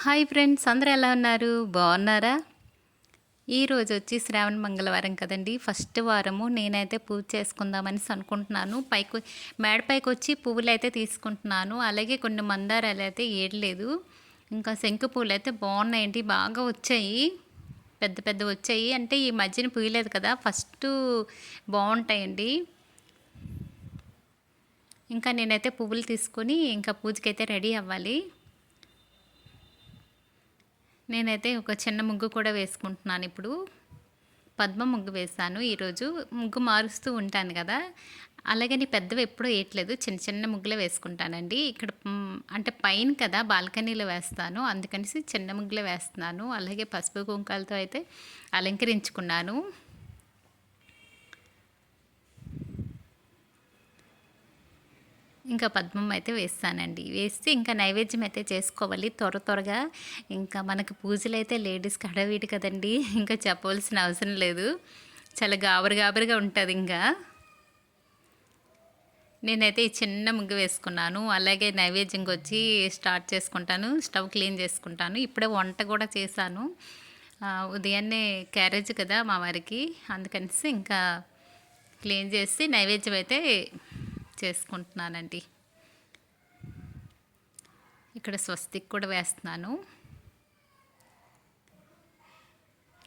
Hi friends, అందరూ ఎలా ఉన్నారు? బాగున్నారా? ఈరోజు వచ్చి శ్రావణ మంగళవారం కదండి, ఫస్ట్ వారము. నేనైతే పూజ చేసుకుందామని అనుకుంటున్నాను. మేడపైకి వచ్చి పువ్వులు అయితే తీసుకుంటున్నాను. అలాగే కొన్ని మందారాలు అయితే ఏడలేదు. ఇంకా శంకు పూలు అయితే బాగున్నాయండి, బాగా వచ్చాయి. పెద్ద పెద్ద వచ్చాయి. అంటే ఈ మధ్యన పూయలేదు కదా, ఫస్ట్ బాగుంటాయండి. ఇంకా నేనైతే పువ్వులు తీసుకొని ఇంకా పూజకైతే రెడీ అవ్వాలి. నేనైతే ఒక చిన్న ముగ్గు కూడా వేసుకుంటున్నాను ఇప్పుడు. పద్మ ముగ్గు వేశాను ఈరోజు. ముగ్గు మారుస్తూ ఉంటాను కదా, అలాగని పెద్దవి ఎప్పుడూ వేయట్లేదు, చిన్న చిన్న ముగ్గులే వేసుకుంటానండి. ఇక్కడ అంటే పైన కదా బాల్కనీలో వేస్తాను, అందుకనేసి చిన్న ముగ్గులే వేస్తున్నాను. అలాగే పసుపు కుంకాలతో అయితే అలంకరించుకున్నాను. ఇంకా పద్మం అయితే వేస్తానండి. వేసి ఇంకా నైవేద్యం అయితే చేసుకోవాలి త్వరగా. ఇంకా మనకు పూజలు అయితే లేడీస్కి హడావిడి కదండి, ఇంకా చెప్పవలసిన అవసరం లేదు. చాలా గాబరుగా ఉంటుంది. ఇంకా నేనైతే ఈ చిన్న ముగ్గు వేసుకున్నాను. అలాగే నైవేద్యంకి వచ్చి స్టార్ట్ చేసుకుంటాను, స్టవ్ క్లీన్ చేసుకుంటాను. ఇప్పుడే వంట కూడా చేశాను. ఉదయాన్నే క్యారేజ్ కదా మా వారికి, అందుకనేసి ఇంకా క్లీన్ చేసి నైవేద్యం అయితే చేసుకుంటున్నానండి. ఇక్కడ స్వస్తిక్ కూడా వేస్తున్నాను.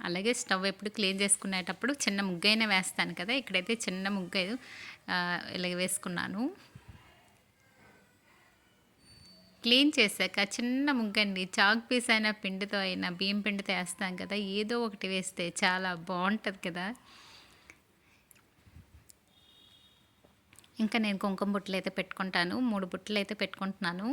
అలాగే స్టవ్ ఎప్పుడు క్లీన్ చేసుకునేటప్పుడు చిన్న ముగ్గైనా వేస్తాను కదా, ఇక్కడైతే చిన్న ముగ్గు ఇలాగ వేసుకున్నాను. క్లీన్ చేశాక చిన్న ముగ్గండి, చాక్ పీస్ అయినా పిండితో అయినా బియ్యం పిండితో వేస్తాం కదా, ఏదో ఒకటి వేస్తే చాలా బాగుంటుంది కదా. ఇంకా నేను కుంకుమ బుట్టలు అయితే పెట్టుకుంటాను, 3 బుట్టలు అయితే పెట్టుకుంటున్నాను.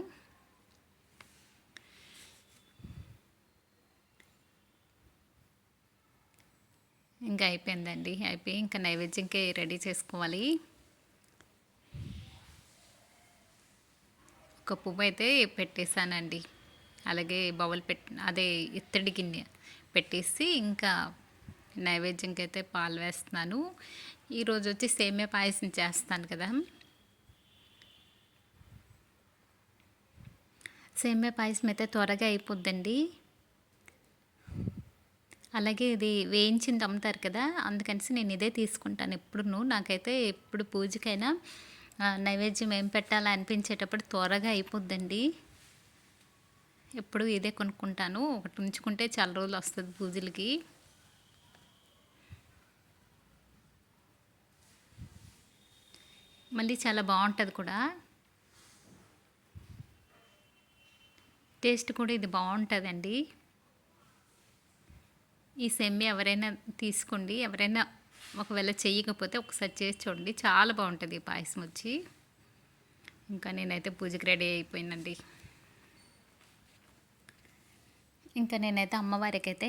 ఇంకా అయిపోయిందండి, అయిపోయి ఇంకా నైవేద్యంకి రెడీ చేసుకోవాలి. ఒక పువ్వు అయితే పెట్టేశానండి. అలాగే బౌల్ అదే ఇత్తడి గిన్నె పెట్టేసి ఇంకా నైవేద్యంకి అయితే పాలు వేస్తున్నాను. ఈరోజు వచ్చి సేమియా పాయసం చేస్తాను కదా. సేమియా పాయసం అయితే త్వరగా అయిపోద్దండి. అలాగే ఇది వేయించింది అమ్ముతారు కదా, అందుకనేసి నేను ఇదే తీసుకుంటాను ఎప్పుడును. నాకైతే ఎప్పుడు పూజకైనా నైవేద్యం ఏం పెట్టాలా అనిపించేటప్పుడు త్వరగా అయిపోద్దండి. ఎప్పుడు ఇదే కొనుక్కుంటాను, ఒకటి ఉంచుకుంటే చాలా రోజులు వస్తుంది పూజలకి. మళ్ళీ చాలా బాగుంటుంది కూడా, టేస్ట్ కూడా ఇది బాగుంటుందండి. ఈ సెమ్మి ఎవరైనా తీసుకోండి, ఎవరైనా ఒకవేళ చేయకపోతే ఒకసారి చేసి చూడండి, చాలా బాగుంటుంది ఈ పాయసం వచ్చి. ఇంకా నేనైతే పూజకి రెడీ అయిపోయినండి. ఇంకా నేనైతే అమ్మవారికి అయితే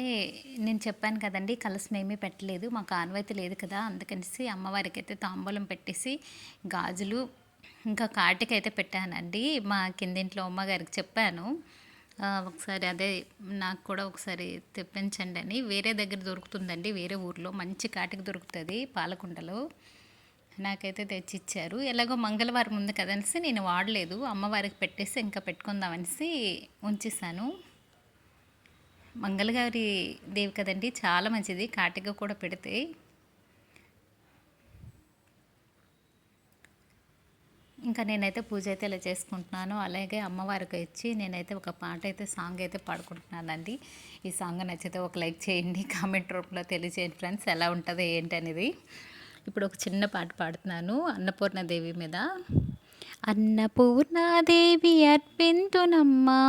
నేను చెప్పాను కదండి, కలసం ఏమీ పెట్టలేదు, మాకు ఆనవాయితీ లేదు కదా, అందుకనేసి అమ్మవారికి అయితే తాంబూలం పెట్టేసి గాజులు ఇంకా కాటికి అయితే పెట్టానండి. మా కిందింట్లో అమ్మగారికి చెప్పాను, ఒకసారి అదే నాకు కూడా ఒకసారి తెప్పించండి అని. వేరే దగ్గర దొరుకుతుందండి, వేరే ఊర్లో మంచి కాటికి దొరుకుతుంది పాలకుండలో. నాకైతే తెచ్చిచ్చారు. ఎలాగో మంగళవారం ఉంది కదనేసి నేను వాడలేదు, అమ్మవారికి పెట్టేసి ఇంకా పెట్టుకుందామనేసి ఉంచేసాను. మంగళగారి దేవి కదండి, చాలా మంచిది కాటిగా కూడా పెడితే. ఇంకా నేనైతే పూజ అయితే ఇలా చేసుకుంటున్నాను. అలాగే అమ్మవారికి ఇచ్చి నేనైతే ఒక పాట అయితే సాంగ్ అయితే పాడుకుంటున్నానండి. ఈ సాంగ్ నచ్చితే ఒక లైక్ చేయండి, కామెంట్ రూపంలో తెలియజేయండి ఫ్రెండ్స్, ఎలా ఉంటుందో ఏంటి అనేది. ఇప్పుడు ఒక చిన్న పాట పాడుతున్నాను అన్నపూర్ణాదేవి మీద. అన్నపూర్ణాదేవి అర్పింతునమ్మా,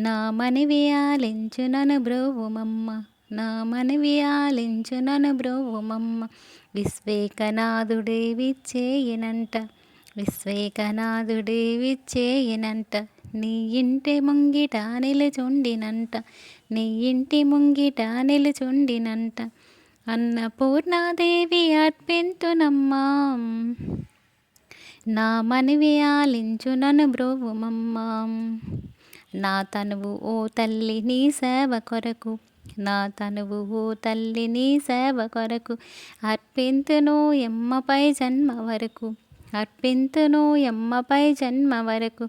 నా మనవి ఆలించు నన్ను బ్రోవుమమ్మ, నా మనవి ఆలించు నన్ను బ్రోవుమమ్మ, విశ్వేకనాథుడే విచ్చేయనంట, విశ్వేకనాథుడే విచ్చేయనంట, నీ ఇంటి ముంగిట నిలుచుండినంట, నీ ఇంటి ముంగిట నిలుచుండినంట, అన్నపూర్ణాదేవి అర్పింతునమ్మా, నా మనవి ఆలించు నన్ను బ్రోవుమమ్మా, నా తనువు ఓ తల్లి నీ సేవ కొరకు, నా తనువు ఓ తల్లి నీ సేవ కొరకు, అర్పింతును ఎమ్మపై జన్మ వరకు, అర్పింతును ఎమ్మపై జన్మ వరకు,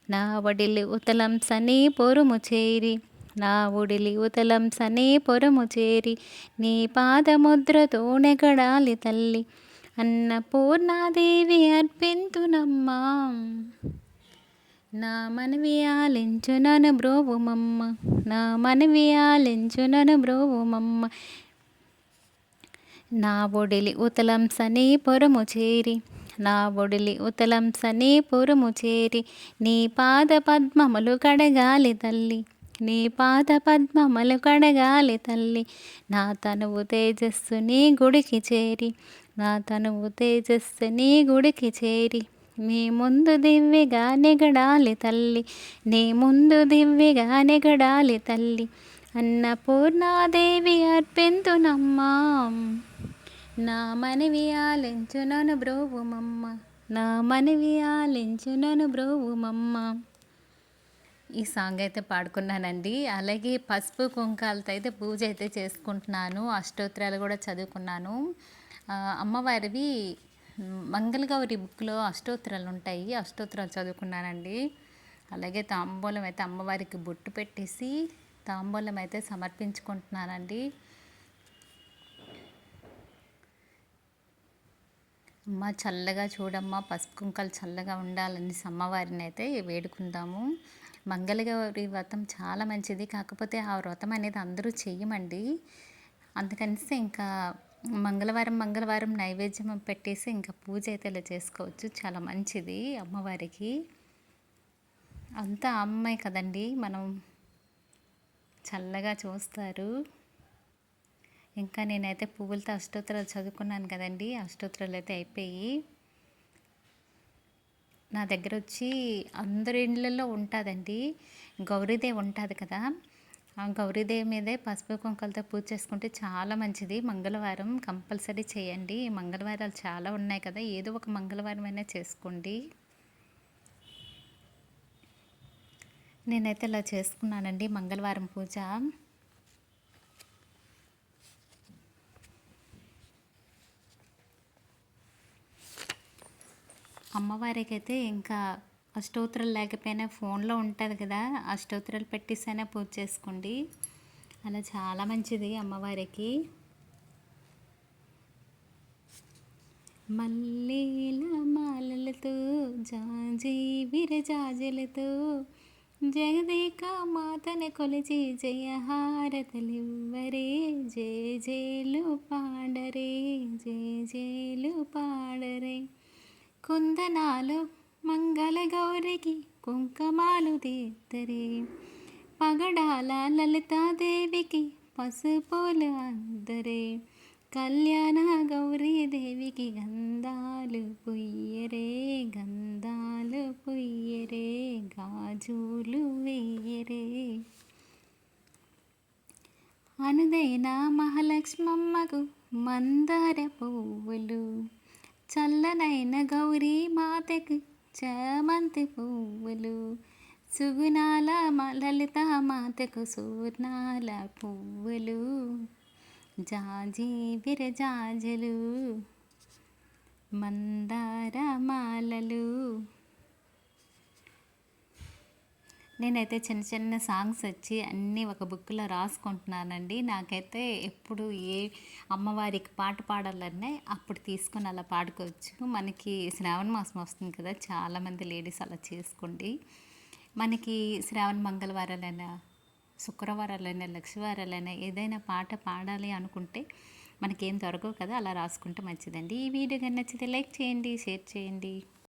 నా ఒడిలి ఉతలం సని పొరుము చేరి నా ఒడిలి ఉతలం సని పొరుము చేరి నీ పాదముద్రతో నెగడాలి తల్లి అన్నపూర్ణాదేవి అర్పింతునమ్మా నా మనవి ఆలించునను బ్రోవుమమ్మ నా మనవి ఆలించునను బ్రోవుమమ్మ నా ఒడిలి ఉతలం సని పొరుము చేరి నా ఒడిలి ఉతలం సని పొరుము చేరి నీ పాద పద్మములు కడగాలి తల్లి నీ పాద పద్మములు కడగాలి తల్లి నా తనువు తేజస్సు నీ గుడికి చేరి నా తనువు తేజస్సు నీ గుడికి చేరి నీ ముందు దివ్యగా నెగడాలి తల్లి నీ ముందు దివ్యగా నెగడాలి తల్లి అన్నపూర్ణాదేవి అర్పింతునమ్మా నా మనవి ఆలించునను బ్రోవుమమ్మ నా మనవి ఆలించునను బ్రోవుమమ్మ. ఈ సాంగ్ అయితే పాడుకున్నానండి. అలాగే పసుపు కుంకాలతో అయితే పూజ అయితే చేసుకుంటున్నాను. అష్టోత్తరాలు కూడా చదువుకున్నాను. అమ్మవారివి మంగళగౌరి బుక్లో అష్టోత్తరాలు ఉంటాయి. అష్టోత్తరాలు చదువుకున్నానండి. అలాగే తాంబూలం అయితే అమ్మవారికి బొట్టు పెట్టేసి తాంబూలం అయితే సమర్పించుకుంటున్నానండి. అమ్మ చల్లగా చూడమ్మా, పసుపు కుంకాలు చల్లగా ఉండాలని అమ్మవారిని అయితే వేడుకుందాము. మంగళగౌరి వ్రతం చాలా మంచిది. కాకపోతే ఆ వ్రతం అనేది అందరూ చెయ్యమండి. అందుకనిస్తే ఇంకా మంగళవారం నైవేద్యం పెట్టేసి ఇంకా పూజ అయితే ఇలా చేసుకోవచ్చు. చాలా మంచిది అమ్మవారికి. అంతా అమ్మాయి కదండి, మనం చల్లగా చూస్తారు. ఇంకా నేనైతే పువ్వులతో అష్టోత్తరాలు చదువుకున్నాను కదండి. అష్టోత్తరాలు అయితే అయిపోయి నా దగ్గర వచ్చి అందరి ఇళ్ళల్లో ఉంటుందండి, గౌరీదేవి ఉంటుంది కదా. ఆ గౌరీదేవి మీదే పసుపు కుంకాలతో పూజ చేసుకుంటే చాలా మంచిది. మంగళవారం కంపల్సరీ చేయండి. మంగళవారాలు చాలా ఉన్నాయి కదా, ఏదో ఒక మంగళవారం అయినా చేసుకోండి. నేనైతే ఇలా చేసుకున్నానండి మంగళవారం పూజ. అమ్మవారికి అయితే ఇంకా అష్టోత్తరాలు లేకపోయినా ఫోన్లో ఉంటుంది కదా, అష్టోత్తరాలు పెట్టేసైనా పూజ చేసుకోండి. అలా చాలా మంచిది అమ్మవారికి. మల్లేల మాలలతో జాజి విరజాజలతో జగదేక మాతను కొలిచి జయహారతలివ్వరే, జేలు పాడరే, జేలు పాడరే. కుందనాలు మంగళగౌరికి కుంకుమాలు తీద్దరే, పగడాల లలితాదేవికి పసుపులు అందరే, కళ్యాణ గౌరీదేవికి గంధాలు పుయ్యరే, గంధాలు పుయ్యరే, గాజులు వెయ్యరే. అనుదైన మహాలక్ష్మమ్మకు మందార పువ్వులు, చల్లనైన గౌరీ మాతకు చామంతి పువ్వులు, సుగుణాల లలిత మాతకు సూర్ణాల పువ్వులు, జాజి విరజాజలు, మందార మాలలు. నేనైతే చిన్న చిన్న సాంగ్స్ వచ్చి అన్నీ ఒక బుక్లో రాసుకుంటున్నానండి. నాకైతే ఎప్పుడు ఏ అమ్మవారికి పాట పాడాలన్నా అప్పుడు తీసుకొని అలా పాడుకోవచ్చు. మనకి శ్రావణ మాసం వస్తుంది కదా, చాలామంది లేడీస్ అలా చేసుకోండి. మనకి శ్రావణ మంగళవారాలైనా శుక్రవారాలైనా లక్షవారాలైనా ఏదైనా పాట పాడాలి అనుకుంటే మనకేం దొరకవు కదా, అలా రాసుకుంటే మంచిదండి. ఈ వీడియో కానీ నచ్చితే లైక్ చేయండి, షేర్ చేయండి.